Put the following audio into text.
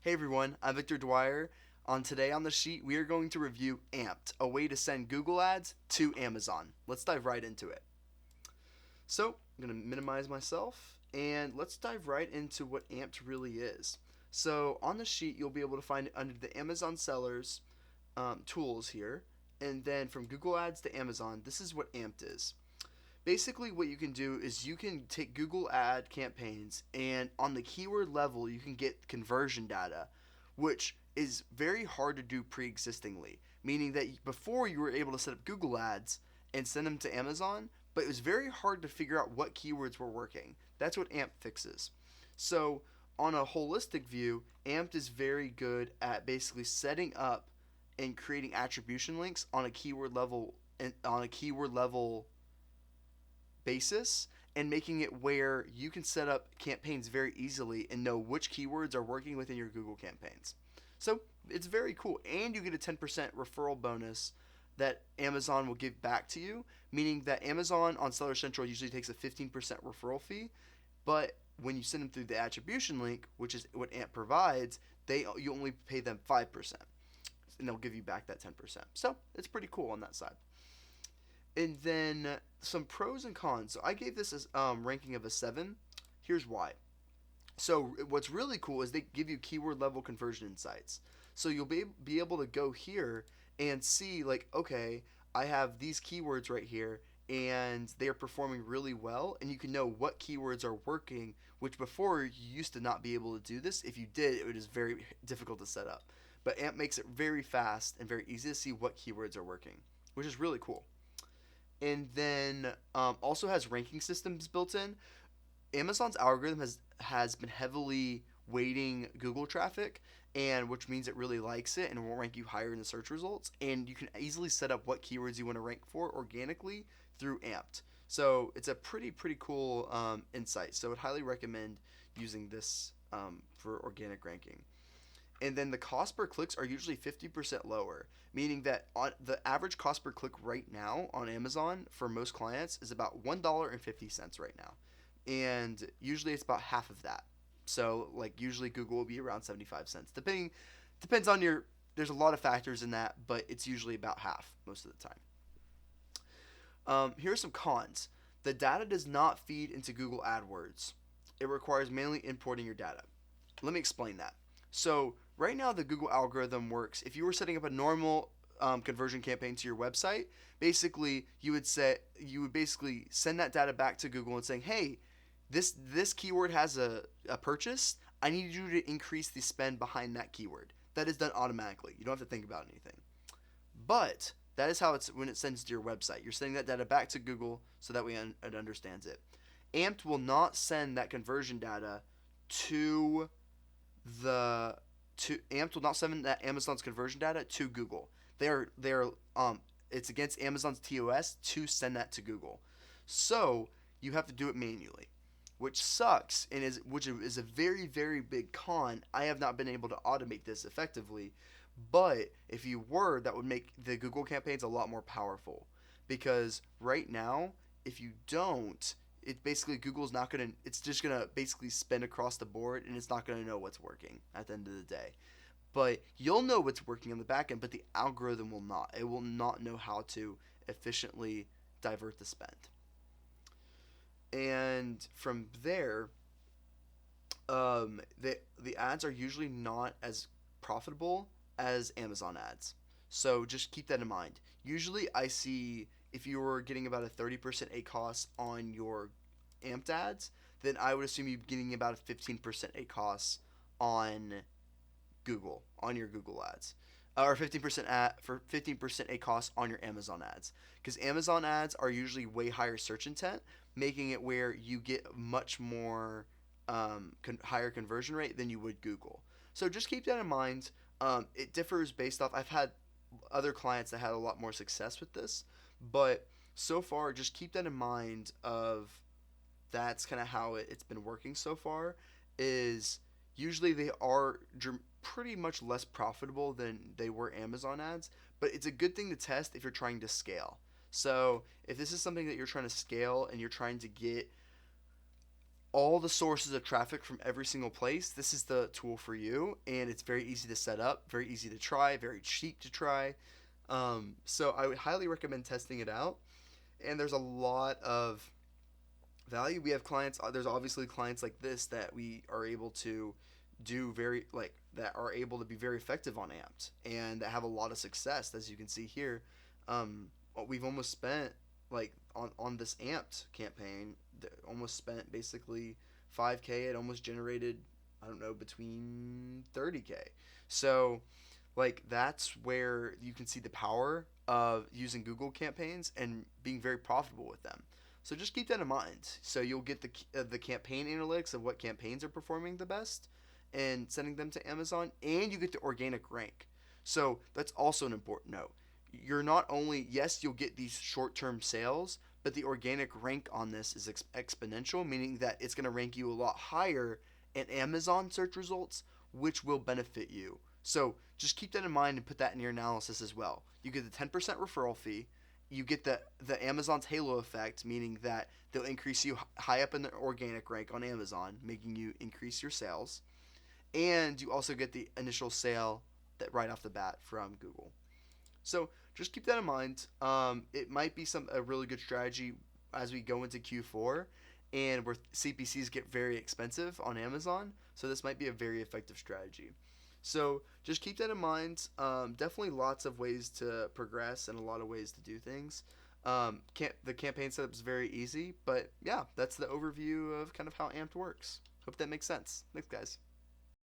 Hey everyone, I'm Victor Dwyer. Today on the sheet, we are going to review Amped, a way to send Google Ads to Amazon. Let's dive right into it. So, I'm going to minimize myself and let's dive right into what Amped really is. So, on the sheet, you'll be able to find it under the Amazon sellers tools here. And then from Google Ads to Amazon, this is what Amped is. Basically, what you can do is you can take Google ad campaigns and on the keyword level, you can get conversion data, which is very hard to do pre-existingly, meaning that before you were able to set up Google ads and send them to Amazon, but it was very hard to figure out what keywords were working. That's what AMP fixes. So on a holistic view, AMP is very good at basically setting up and creating attribution links on a keyword level and on a keyword level basis, and making it where you can set up campaigns very easily and know which keywords are working within your Google campaigns. So it's very cool, and you get a 10% referral bonus that Amazon will give back to you, meaning that Amazon on Seller Central usually takes a 15% referral fee, but when you send them through the attribution link, which is what AMP provides, you only pay them 5%, and they'll give you back that 10%. So it's pretty cool on that side. And then some pros and cons. So I gave this as ranking of a 7. Here's why. So what's really cool is they give you keyword level conversion insights. So you'll be able to go here and see like, okay, I have these keywords right here and they are performing really well, and you can know what keywords are working, which before you used to not be able to do this. If you did, it was very difficult to set up. But AMP makes it very fast and very easy to see what keywords are working, which is really cool. And then also has ranking systems built in. Amazon's algorithm has been heavily weighting Google traffic, and which means it really likes it and will rank you higher in the search results. And you can easily set up what keywords you want to rank for organically through Amped. So it's a pretty cool insight. So I would highly recommend using this for organic ranking. And then the cost per clicks are usually 50% lower, meaning that on the average cost per click right now on Amazon for most clients is about $1.50 right now, and usually it's about half of that. So like usually Google will be around 75 cents, depends on your. There's a lot of factors in that, but it's usually about half most of the time. Here are some cons. The data does not feed into Google AdWords. It requires manually importing your data. Let me explain that. So right now the Google algorithm works. If you were setting up a normal conversion campaign to your website, basically you would basically send that data back to Google and saying, hey, this keyword has a purchase. I need you to increase the spend behind that keyword. That is done automatically. You don't have to think about anything. But that is how it's when it sends to your website. You're sending that data back to Google so that way it understands it. Amped will not send that conversion data to the to Amped will not send that Amazon's conversion data to Google. They are it's against Amazon's TOS to send that to Google. So you have to do it manually, which sucks and which is a very big con. I have not been able to automate this effectively, but if you were, that would make the Google campaigns a lot more powerful, because right now if you don't, it basically Google's not gonna. It's just gonna basically spin across the board, and it's not gonna know what's working at the end of the day. But you'll know what's working on the back end, but the algorithm will not. It will not know how to efficiently divert the spend. And from there, the ads are usually not as profitable as Amazon ads. So just keep that in mind. Usually, I see if you were getting about a 30% ACOS on your Amped ads, then I would assume you're getting about a 15% ACOS on on your Google ads, or 15% ACOS on your Amazon ads, because Amazon ads are usually way higher search intent, making it where you get much more higher conversion rate than you would Google. So just keep that in mind. It differs based off. I've had other clients that had a lot more success with this, but so far, just keep that in mind. That's kind of how it's been working so far. Is usually they are pretty much less profitable than they were Amazon ads, but it's a good thing to test if you're trying to scale. So if this is something that you're trying to scale and you're trying to get all the sources of traffic from every single place, this is the tool for you. And it's very easy to set up, very easy to try, very cheap to try. So I would highly recommend testing it out. And there's a lot of value. We have clients, there's obviously clients like this that we are able to do very, like, that are able to be very effective on Amped and that have a lot of success, as you can see here. um, we've almost spent, like, on this Amped campaign, almost spent basically 5K. It almost generated, I don't know, between 30K. So, like, that's where you can see the power of using Google campaigns and being very profitable with them. So just keep that in mind. So you'll get the campaign analytics of what campaigns are performing the best and sending them to Amazon, and you get the organic rank. So that's also an important note. You're not only, yes, you'll get these short-term sales, but the organic rank on this is exponential, meaning that it's going to rank you a lot higher in Amazon search results, which will benefit you. So just keep that in mind and put that in your analysis as well. You get the 10% referral fee. You get the Amazon's halo effect, meaning that they'll increase you high up in the organic rank on Amazon, making you increase your sales. And you also get the initial sale that right off the bat from Google. So just keep that in mind. It might be a really good strategy as we go into Q4 and where CPCs get very expensive on Amazon. So this might be a very effective strategy. So just keep that in mind. Definitely lots of ways to progress and a lot of ways to do things. The campaign setup is very easy, but yeah, that's the overview of kind of how Amped works. Hope that makes sense. Thanks, guys.